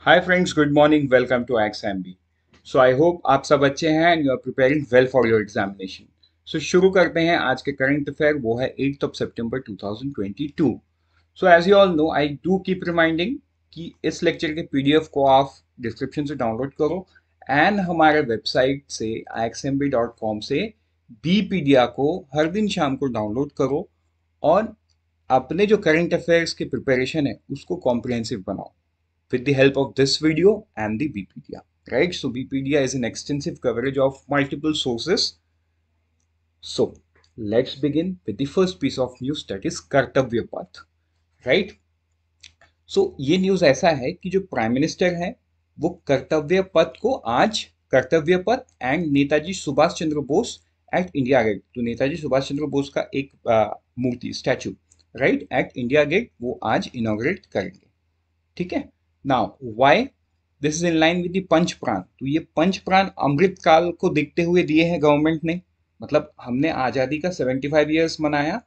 Hi friends, good morning, welcome to X M B. So I hope आप सब अच्छे हैं and you are preparing well for your examination. सो शुरू करते हैं आज के करंट अफेयर। वो है 8th ऑफ सितंबर 2022। So as you all know, I do keep reminding कि इस लेक्चर के पीडीएफ को आप डिस्क्रिप्शन से डाउनलोड करो एंड हमारे वेबसाइट से ixmb.com से बीपीडिया को हर दिन शाम को डाउनलोड करो और अपने जो करंट अफेयर्स की प्रिपरेशन है उसको कॉम्प्रिहेंसिव बनाओ with the help of this video and the Bpedia. Right? So Bpedia is an extensive coverage of multiple sources. So let's begin with the first piece of news, that is Kartavya Path. Right? So ये news ऐसा है कि जो prime minister है वो कर्तव्य पथ को आज Kartavya Path and Netaji Subhash Chandra Bose at India Gate, तो नेताजी सुभाष चंद्र बोस का एक मूर्ति statue right at India Gate वो आज इनॉग्रेट करेंगे। ठीक है। Now why this is in line with the Panch Pran, तो ये पंच प्राण अमृत काल को देखते हुए दिए हैं गवर्नमेंट ने। मतलब हमने आज़ादी का 75 ईयर्स मनाया,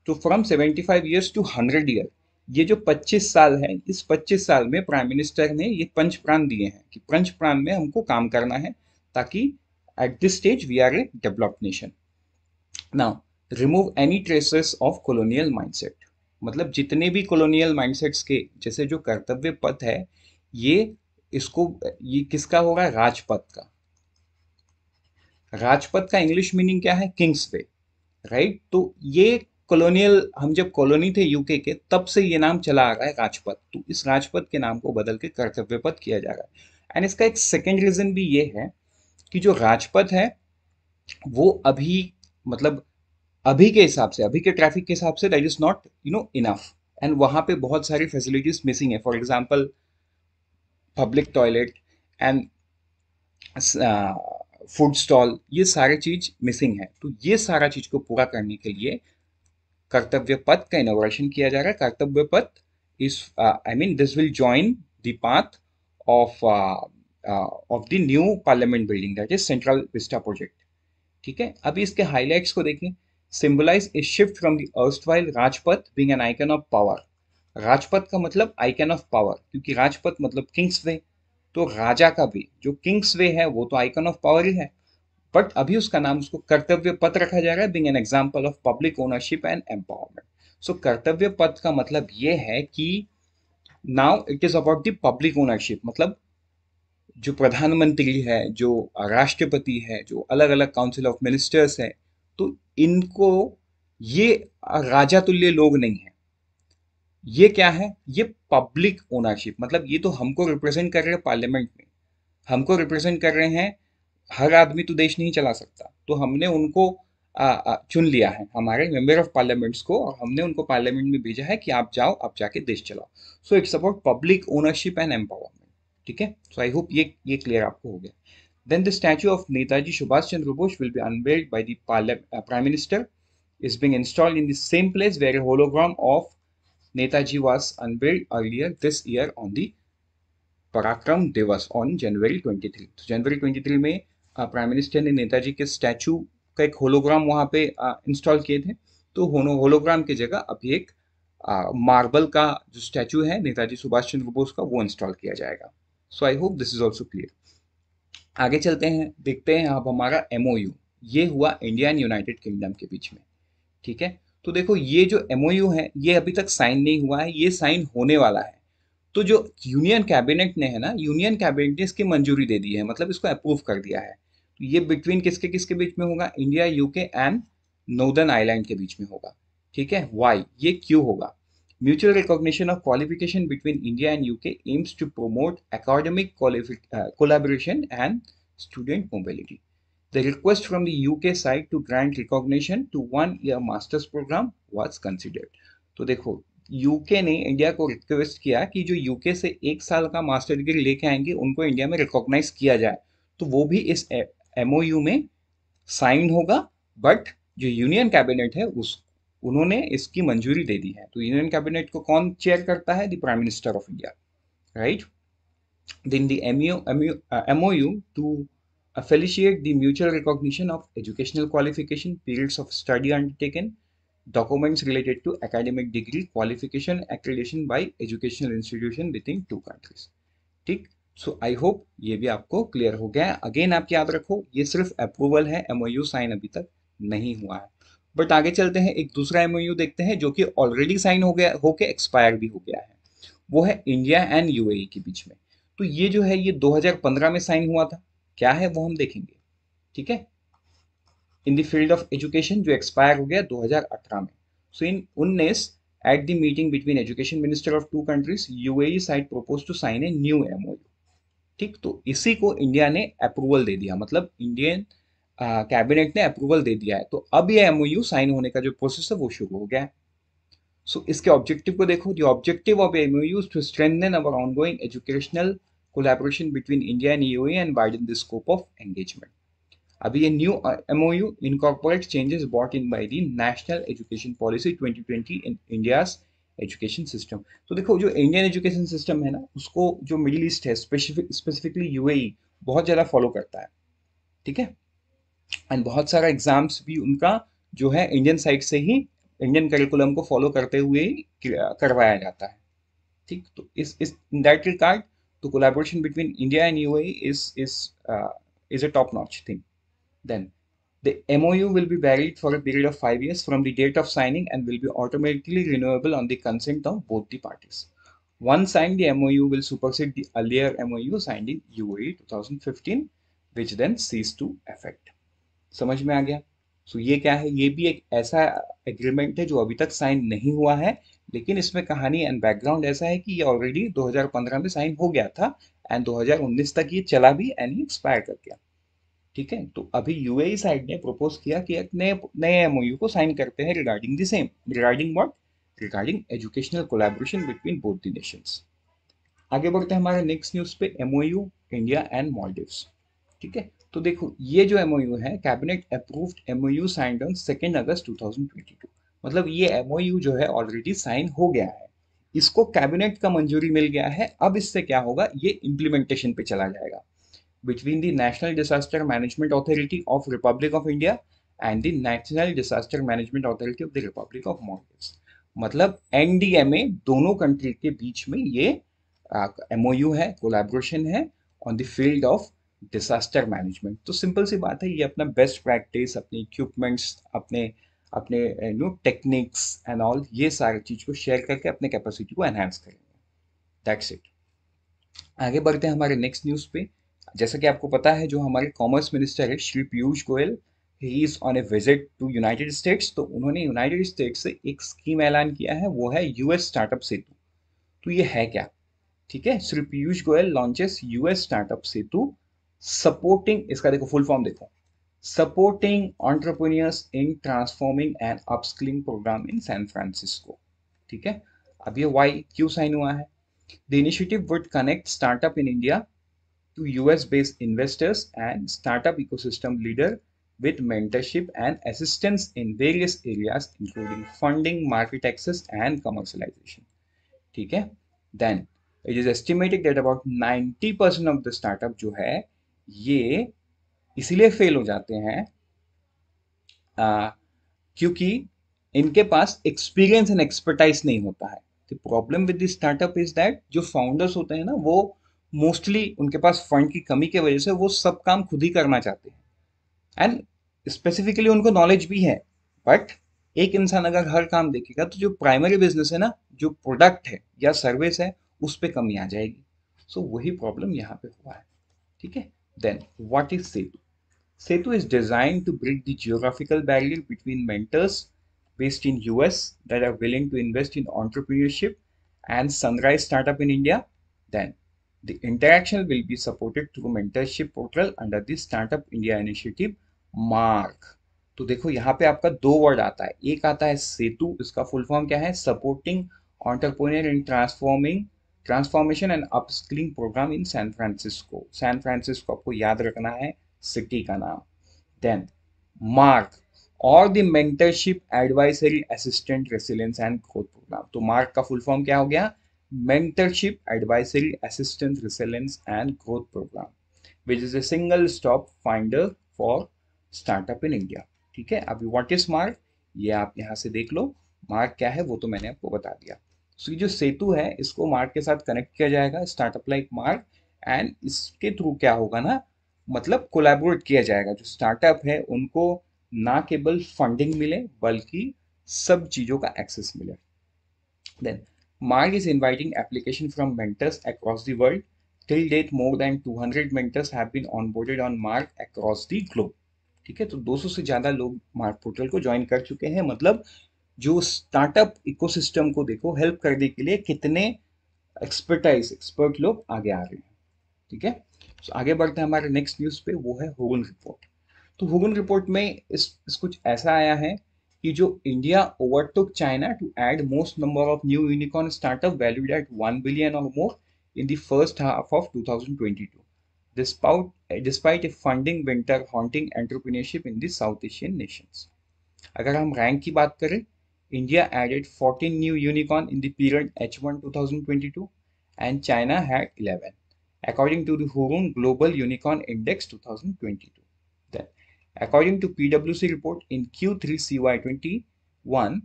तो फ्रॉम 75 ईयर्स टू 100 ईयर, ये जो 25 साल है, इस 25 साल में प्राइम मिनिस्टर ने ये पंच प्राण दिए हैं कि पंच प्राण में हमको काम करना है ताकि at this stage we are a developed nation. Now remove any traces of colonial mindset, मतलब जितने भी कॉलोनियल माइंडसेट्स के जैसे जो कर्तव्य पथ है, ये इसको ये किसका होगा? राजपथ का। राजपथ का इंग्लिश मीनिंग क्या है? किंग्स वे। राइट। तो ये कॉलोनियल, हम जब कॉलोनी थे यूके के तब से ये नाम चला आ रहा है राजपथ, तो इस राजपथ के नाम को बदल के कर्तव्य पथ किया जा रहा है। एंड इसका एक सेकेंड रीजन भी ये है कि जो राजपथ है वो अभी, मतलब अभी के हिसाब से, अभी के ट्रैफिक के हिसाब say that is not enough, and वहां पे बहुत सारी फैसिलिटीज मिसिंग है। For example public toilet and food stall, ये सारी चीज मिसिंग है। तो ये सारा चीज को पूरा करने के लिए कर्तव्य पथ का इनोवेशन किया जा रहा है। Kartavya Path is, I mean, this will join the path of of the new parliament building, that is Central Vista project. ठीक है। अभी इसके हाइलाइट्स को देखें। Symbolise a shift from the erstwhile Rajpath being an icon of power. Rajpath का मतलब icon of power, क्योंकि राजपथ मतलब किंग्स वे, तो राजा का भी जो किंग्स वे है वो तो आइकन ऑफ पावर ही है। बट अभी उसका नाम, उसको कर्तव्य पथ रखा जा रहा है, being an example of public ownership and empowerment. So Kartavya Path का मतलब ये है कि now it is about the public ownership, मतलब जो प्रधानमंत्री है, जो राष्ट्रपति है, जो अलग अलग काउंसिल ऑफ मिनिस्टर्स है, तो इनको, ये राजा तुल्य लोग नहीं है। ये क्या है? ये पब्लिक ओनरशिप, मतलब ये तो हमको रिप्रेजेंट कर रहे हैं पार्लियामेंट में, हमको रिप्रेजेंट कर रहे हैं। हर आदमी तो देश नहीं चला सकता, तो हमने उनको चुन लिया है, हमारे मेंबर ऑफ पार्लियामेंट्स को, और हमने उनको पार्लियामेंट में भेजा है कि आप जाओ, आप जाके देश चलाओ। So it's about public ownership and empowerment. ठीक है। सो आई होप ये क्लियर आपको हो गया। Then the statue of Netaji Subhash Chandra Bose will be unveiled by the prime minister, is being installed in the same place where a hologram of Netaji was unveiled earlier this year on the पराक्रम दिवस on January 23। तो जनवरी 23 में prime minister ने नेताजी के statue का एक hologram वहां पे इंस्टॉल किए थे। तो होलोग्राम की जगह अभी एक मार्बल का जो स्टैचू है नेताजी सुभाष चंद्र बोस का, वो इंस्टॉल किया जाएगा। So I hope this is also clear. आगे चलते हैं, देखते हैं अब हमारा एमओयू। ये हुआ इंडिया एंड यूनाइटेड किंगडम के बीच में। ठीक है। तो देखो, ये जो एमओयू है ये अभी तक साइन नहीं हुआ है, ये साइन होने वाला है। तो जो यूनियन कैबिनेट ने है ना, यूनियन कैबिनेट ने इसकी मंजूरी दे दी है, मतलब इसको अप्रूव कर दिया है। तो ये बिटवीन किसके किसके बीच में होगा? India, UK and northern Ireland के बीच में होगा। ठीक है। वाई, ये क्यों होगा? Mutual recognition of qualification between India and UK aims to promote academic collaboration and student mobility. The request from the UK side to grant recognition to 1 year master's program was considered. तो देखो, UK ने India को request किया कि जो UK से 1 साल का मास्टर डिग्री लेके आएंगे उनको इंडिया में रिकॉग्नाइज किया जाए, तो वो भी इस एमओयू में साइन होगा। बट जो यूनियन कैबिनेट है उस उन्होंने इसकी मंजूरी दे दी है। तो यूनियन कैबिनेट को कौन चेयर करता है? The prime minister of India. Right. Then the MOU to facilitate the mutual recognition of educational qualification, periods of study undertaken, documents related to academic degree, qualification, accreditation by educational institution within two countries. ठीक। सो I hope ये भी आपको clear हो गया है। Again आप याद रखो, ये सिर्फ अप्रूवल है, एमओयू साइन अभी तक नहीं हुआ है। बट आगे चलते हैं, एक दूसरा एमओयू देखते हैं जो कि ऑलरेडी साइन हो गया, होके एक्सपायर भी हो गया है। वो है इंडिया एंड यूएई के बीच में। तो ये जो है ये 2015 में साइन हुआ था। क्या है वो हम देखेंगे, ठीक है। In the field of education, जो एक्सपायर हो गया 2018 में। So in 19 at the meeting between education minister of two countries, UAE side propose to sign a new MOU. ठीक, तो इसी को इंडिया ने अप्रूवल दे दिया, मतलब इंडियन कैबिनेट ने अप्रूवल दे दिया है। तो अब ये एमओयू साइन होने का जो प्रोसेस है वो शुरू हो गया है। सो इसके ऑब्जेक्टिव को देखो, the objective of MOU to strengthen our ongoing educational collaboration between India and UAE and widen the scope of engagement. अभी ये new MOU incorporate changes brought in by the national education policy 2020 in India's education system. तो देखो, जो Indian education system है ना, उसको जो middle east है, स्पेसिफिकली यूएई बहुत ज़्यादा फॉलो करता है, ठीक है। एंड बहुत सारा एग्जाम्स भी उनका जो है इंडियन साइड से ही, इंडियन करिकुलम को फॉलो करते हुए ही करवाया जाता है। ठीक, तो इस इन दैट रिगार्ड, तो collaboration between India and UAE is a top notch thing. Then the MOU will be valid for a period of 5 years from the date of signing and will be automatically renewable on the consent of both the parties. Once signed, the MOU will supersede the earlier MOU signed in UAE 2015, which then ceased to effect. समझ में आ गया? सो ये क्या है? ये भी एक ऐसा एग्रीमेंट है जो अभी तक साइन नहीं हुआ है, लेकिन इसमें कहानी एंड बैकग्राउंड ऐसा है कि ये ऑलरेडी 2015 में साइन हो गया था एंड 2019 तक ये चला भी एंड एक्सपायर कर गया। ठीक है, तो अभी यूएई साइड ने प्रपोज किया कि एक नए नए एमओयू को साइन करते हैं regarding the same, regarding what, regarding educational collaboration between both the Nations. आगे बढ़ते हैं हमारे नेक्स्ट न्यूज पे, एमओयू इंडिया एंड मालदीव्स। ठीक है, तो देखो ये जो एमओयू है, cabinet approved MOU signed on 2 अगस्त 2022। मतलब ये एमओयू जो है ऑलरेडी साइन हो गया है, इसको कैबिनेट का मंजूरी मिल गया है। अब इससे क्या होगा, ये इम्प्लीमेंटेशन पे चला जाएगा between the National Disaster Management Authority of Republic of India and the National Disaster Management Authority of the Republic of Maldives। मतलब एनडीएमए दोनों कंट्री के बीच में ये एमओयू है, कोलैबोरेशन है on the field of disaster management. तो simple सी बात है, ये अपना बेस्ट प्रैक्टिस, अपने इक्विपमेंट्स, अपने अपने टेक्निक्स एंड ऑल, ये सारी चीज को शेयर करके अपने कैपेसिटी को एनहांस करेंगे। That's it. आगे बढ़ते हैं हमारे नेक्स्ट न्यूज पे। जैसा कि आपको पता है, जो हमारे कॉमर्स मिनिस्टर है Shri Piyush Goyal, he is on a visit to United States. तो उन्होंने यूनाइटेड स्टेट्स से एक स्कीम ऐलान किया है, वो है यूएस स्टार्टअप सेतु। तो ये है क्या? ठीक है, Shri Piyush Goyal launches US startup Setu, supporting, इसका देखो फुल फॉर्म देखो, supporting entrepreneurs in transforming and upskilling programme in San Francisco. ठीक है, अब ये वाई क्यों साइन हुआ है? The initiative would connect startup in India to US-based investors and startup ecosystem leader with mentorship and assistance in various areas including funding, market access and commercialization. ठीक है, then it is estimated that about 90% of the startup जो है ये इसीलिए fail हो जाते हैं क्योंकि इनके पास एक्सपीरियंस एंड एक्सपर्टाइज नहीं होता है। The problem with the startup is that जो फाउंडर्स होते हैं ना, वो मोस्टली उनके पास फंड की कमी की वजह से वो सब काम खुद ही करना चाहते हैं एंड स्पेसिफिकली उनको नॉलेज भी है। बट एक इंसान अगर हर काम देखेगा तो जो प्राइमरी बिजनेस है ना, जो प्रोडक्ट है या सर्विस है, उस पर कमी आ जाएगी। सो वही प्रॉब्लम यहाँ पे हुआ है। ठीक है, then what is Setu? Setu is designed to break the geographical barrier between mentors based in US that are willing to invest in entrepreneurship and sunrise startup in India. Then the interaction will be supported through mentorship portal under the Startup India Initiative MARC। तो देखो यहाँ पे आपका दो word आता है, एक आता है सेतु, इसका फुल फॉर्म क्या है? Supporting entrepreneur in transformation and upskilling programme in San Francisco. San Francisco आपको याद रखना है सिटी का नाम। देन मार्क और the mentorship advisory assistant resilience and growth programme. तो मार्क का फुल फॉर्म क्या हो गया? Mentorship advisory assistant resilience and growth programme, which is a single stop finder for startup in India. ठीक है, अभी व्हाट इज मार्क, ये आप यहाँ से देख लो। मार्क क्या है वो तो मैंने आपको बता दिया। सो ये जो सेतु है, इसको मार्क के साथ कनेक्ट किया जाएगा, स्टार्टअप लाइक मार्क एंड इसके थ्रू क्या होगा ना, मतलब कोलैबोरेट किया जाएगा, जो स्टार्टअप है उनको ना केवल फंडिंग मिले बल्कि सब चीजों का एक्सेस मिले। Then, Mark is inviting application from mentors across the world. Till date, more than 200 mentors have been onboarded on Mark across the globe. ठीक है, तो 200 से ज्यादा लोग मार्क पोर्टल को ज्वाइन कर चुके हैं। मतलब जो स्टार्टअप इकोसिस्टम को देखो हेल्प करने के लिए कितने एक्सपर्ट लोग आगे आ रहे हैं। ठीक है, तो आगे बढ़ते हैं हमारे नेक्स्ट न्यूज पे, वो है होगन रिपोर्ट। तो हुगन रिपोर्ट में इस कुछ ऐसा आया है कि जो India overtook China to add most number of new unicorn startup valued at 1 billion और more in the first half of 2022 despite a funding winter haunting entrepreneurship in the South Asian nations. अगर हम rank की बात करें, India added 14 new unicorn in the period H1 2022 and China had 11 according to the Hurun Global Unicorn Index 2022. Then, according to PwC report in Q3 CY21,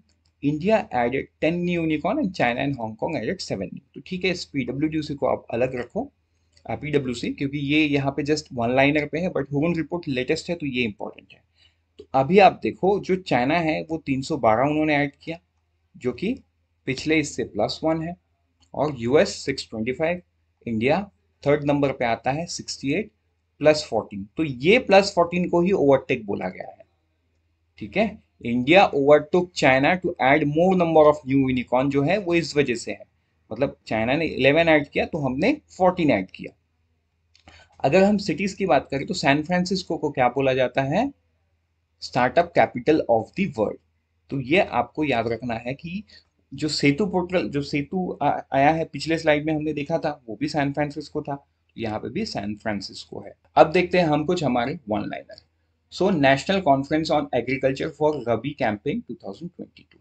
India added 10 new unicorn and China and Hong Kong added 7 new. तो ठीक है, इस PwC को आप अलग रखो, PwC, क्योंकि ये यहाँ पे जस्ट वन लाइनर पे है, बट हुगन रिपोर्ट लेटेस्ट है तो ये इंपॉर्टेंट है। तो अभी आप देखो, जो चाइना है वो 312 उन्होंने ऐड किया, जो कि पिछले इससे +1 है, और यूएस 625, इंडिया थर्ड नंबर पे आता है 68 +14। तो ये +14 को ही ओवरटेक बोला गया है। ठीक है, India overtook China to add more number of new unicorn, जो है वो इस वजह से है, मतलब चाइना ने 11 ऐड किया तो हमने 14 ऐड किया। अगर हम सिटीज की बात करें तो सैन फ्रांसिस्को को क्या बोला जाता है, startup capital of the world. तो ये आपको याद रखना है कि जो सेतु पोर्टल, जो सेतु आया है पिछले स्लाइड में हमने देखा था, वो भी सैन फ्रांसिस्को था, यहाँ पे भी सैन फ्रांसिस्को है। अब देखते हैं हम कुछ हमारे one liner. So national conference on agriculture for rabi campaign 2022।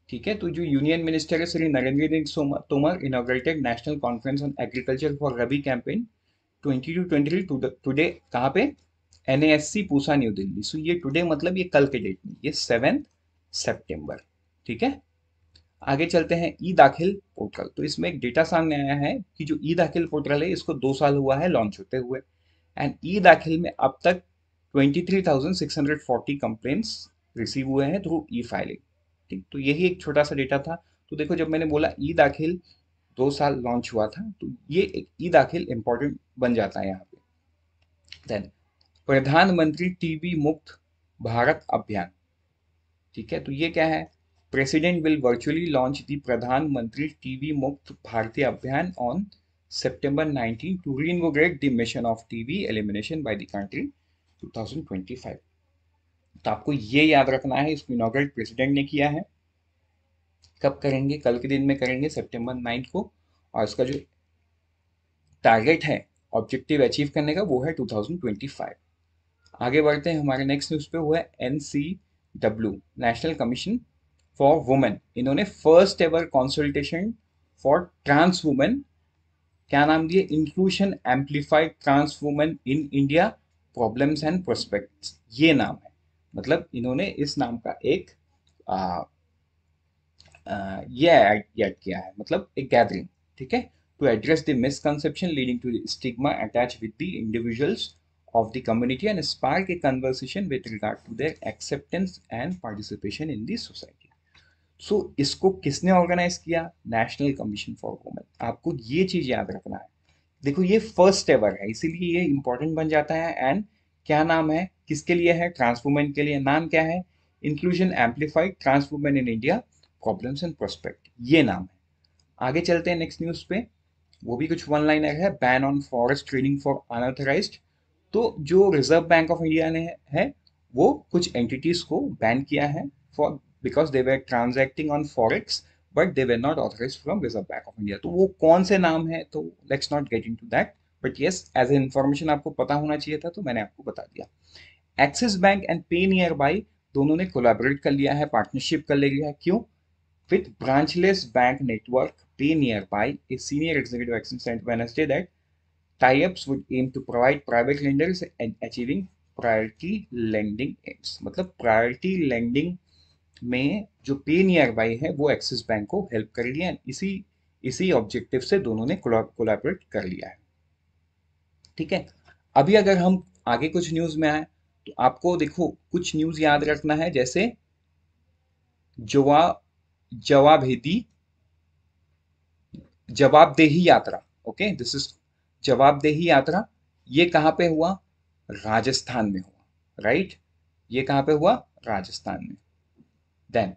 ठीक है, तो जो यूनियन मिनिस्टर है Shri Narendra Singh Tomar inaugurated national conference on agriculture for rabi campaign 22-23 today, कहाँ पे, NASC पूसा न्यू दिल्ली। सो ये टुडे मतलब ये कल के डेट में, ये 7 सितंबर। ठीक है, आगे चलते हैं ई दाखिल पोर्टल। तो इसमें एक डेटा सामने आया है कि जो ई दाखिल पोर्टल है इसको 2 साल हुआ है लॉन्च होते हुए, एंड ई दाखिल में अब तक 23,640 कंप्लेंट्स रिसीव हुए हैं थ्रू ई फाइलिंग। ठीक, तो यही एक छोटा सा डेटा था। तो देखो, जब मैंने बोला ई दाखिल 2 साल लॉन्च हुआ था, तो ये एक ई दाखिल इंपॉर्टेंट बन जाता है यहाँ पे। देन, प्रधानमंत्री टीबी मुक्त भारत अभियान। ठीक है, तो ये क्या है, president will virtually launch the Pradhan Mantri TB Mukt Bharatiya Abhiyan on September 19 to reinvigorate the mission of TB elimination by the country 2025। तो आपको ये याद रखना है, इसको इनॉग्रेट प्रेसिडेंट ने किया है। कब करेंगे, कल के दिन में करेंगे September 9 को, और इसका जो टारगेट है ऑब्जेक्टिव अचीव करने का वो है 2025। आगे बढ़ते हैं हमारे नेक्स्ट न्यूज पे, वो है NCW national commission for women. इन्होंने first ever consultation for trans women, क्या नाम दिए, inclusion amplified trans women in India problems and prospects, ये नाम है। मतलब इन्होंने इस नाम का एक ये ऐड किया है, मतलब एक गैदरिंग। ठीक है, to address the misconception leading to stigma attach with the individuals of the community and spark a conversation with regard to their acceptance and participation in the society. So इसको किसने organise किया, national commission for women. आपको ये चीज याद रखना है। देखो, ये फर्स्ट एवर है इसीलिए ये इंपॉर्टेंट बन जाता है। एंड क्या नाम है, किसके लिए है, ट्रांस वुमेन के लिए। नाम क्या है, inclusion amplified trans women in India problems and prospect, ये नाम है। आगे चलते हैं नेक्स्ट न्यूज पे, वो भी कुछ वन लाइनर है, ban on forest trading for unauthorised. तो जो रिजर्व बैंक ऑफ इंडिया ने है वो कुछ एंटिटीज को बैन किया है for because they were transacting on forex but they were not authorised from Reserve Bank of India. तो वो कौन से नाम है, तो let's not get into that, but yes as a information आपको पता होना चाहिए था तो मैंने आपको बता दिया। एक्सिस बैंक एंड पे नियर बाई दोनों ने कोलैबोरेट कर लिया है, पार्टनरशिप कर लिया है। क्यों, with branchless bank network PayNearby a senior executive action sent Wednesday that tie-ups would aim to provide private lenders and achieving priority lending aims। मतलब priority lending में जो पे नियर बाई है वो एक्सिस बैंक को help कर रही है। इसी इसी ऑब्जेक्टिव से दोनों ने कोलैबोरेट कर लिया है। ठीक है। अभी अगर हम आगे कुछ न्यूज में आए तो आपको देखो कुछ न्यूज याद रखना है, जैसे जवा जवाबेदी जवाबदेही यात्रा। ओके, दिस इज जवाबदेही यात्रा। ये कहाँ पे हुआ? राजस्थान में हुआ, राइट। ये कहाँ पे हुआ? राजस्थान में। Then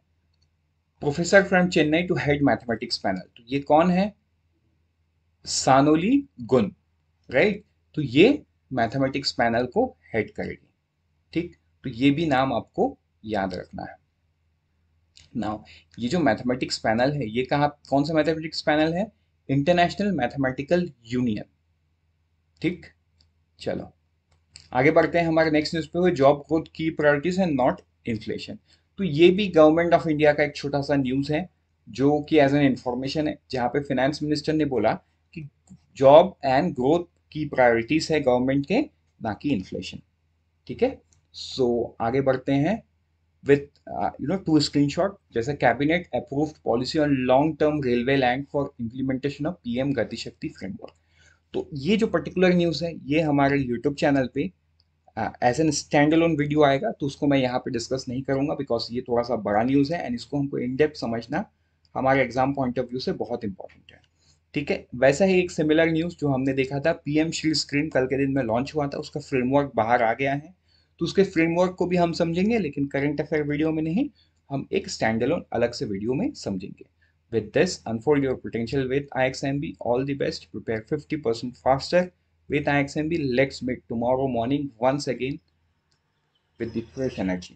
professor from Chennai to head mathematics panel, तो ये कौन है? सानोली गुन, राइट। तो ये मैथमेटिक्स पैनल को हेड करेगी, ठीक। तो ये भी नाम आपको याद रखना है। नाउ ये जो मैथमेटिक्स पैनल है, ये कहाँ, कौन सा मैथमेटिक्स पैनल है? इंटरनेशनल मैथमेटिकल यूनियन, ठीक। चलो आगे बढ़ते हैं हमारे नेक्स्ट न्यूज पे, हुए जॉब ग्रोथ की प्रायोरिटीज है नॉट इन्फ्लेशन। तो ये भी गवर्नमेंट ऑफ इंडिया का एक छोटा सा न्यूज है, जो कि एज एन इंफॉर्मेशन है, जहाँ पे फाइनेंस मिनिस्टर ने बोला कि जॉब एंड ग्रोथ की प्रायोरिटीज है गवर्नमेंट के, ना कि इन्फ्लेशन, ठीक है। सो आगे बढ़ते हैं विथ टू स्क्रीनशॉट, जैसे cabinet approved policy on long term railway land for implementation of PM गति शक्ति फ्रेमवर्क। तो ये जो पर्टिकुलर न्यूज़ है, ये हमारे यूट्यूब चैनल पे as an standalone video आएगा, तो उसको मैं यहाँ पे डिस्कस नहीं करूंगा, बिकॉज ये थोड़ा सा बड़ा न्यूज़ है एंड इसको हमको इन डेप्थ समझना हमारे एग्जाम पॉइंट ऑफ व्यू से बहुत इंपॉर्टेंट है, ठीक है। वैसा ही एक सिमिलर न्यूज़ जो हमने देखा था, पीएम श्री स्कीम कल के दिन में लॉन्च हुआ था, उसका फ्रेमवर्क बाहर आ गया है, तो उसके फ्रेमवर्क को भी हम समझेंगे, लेकिन करंट अफेयर वीडियो में नहीं, हम एक स्टैंड अलोन अलग से वीडियो में समझेंगे। With this, unfold your potential with IXMB. All the best. Prepare 50% faster with IXMB. Let's meet tomorrow morning once again with the fresh energy.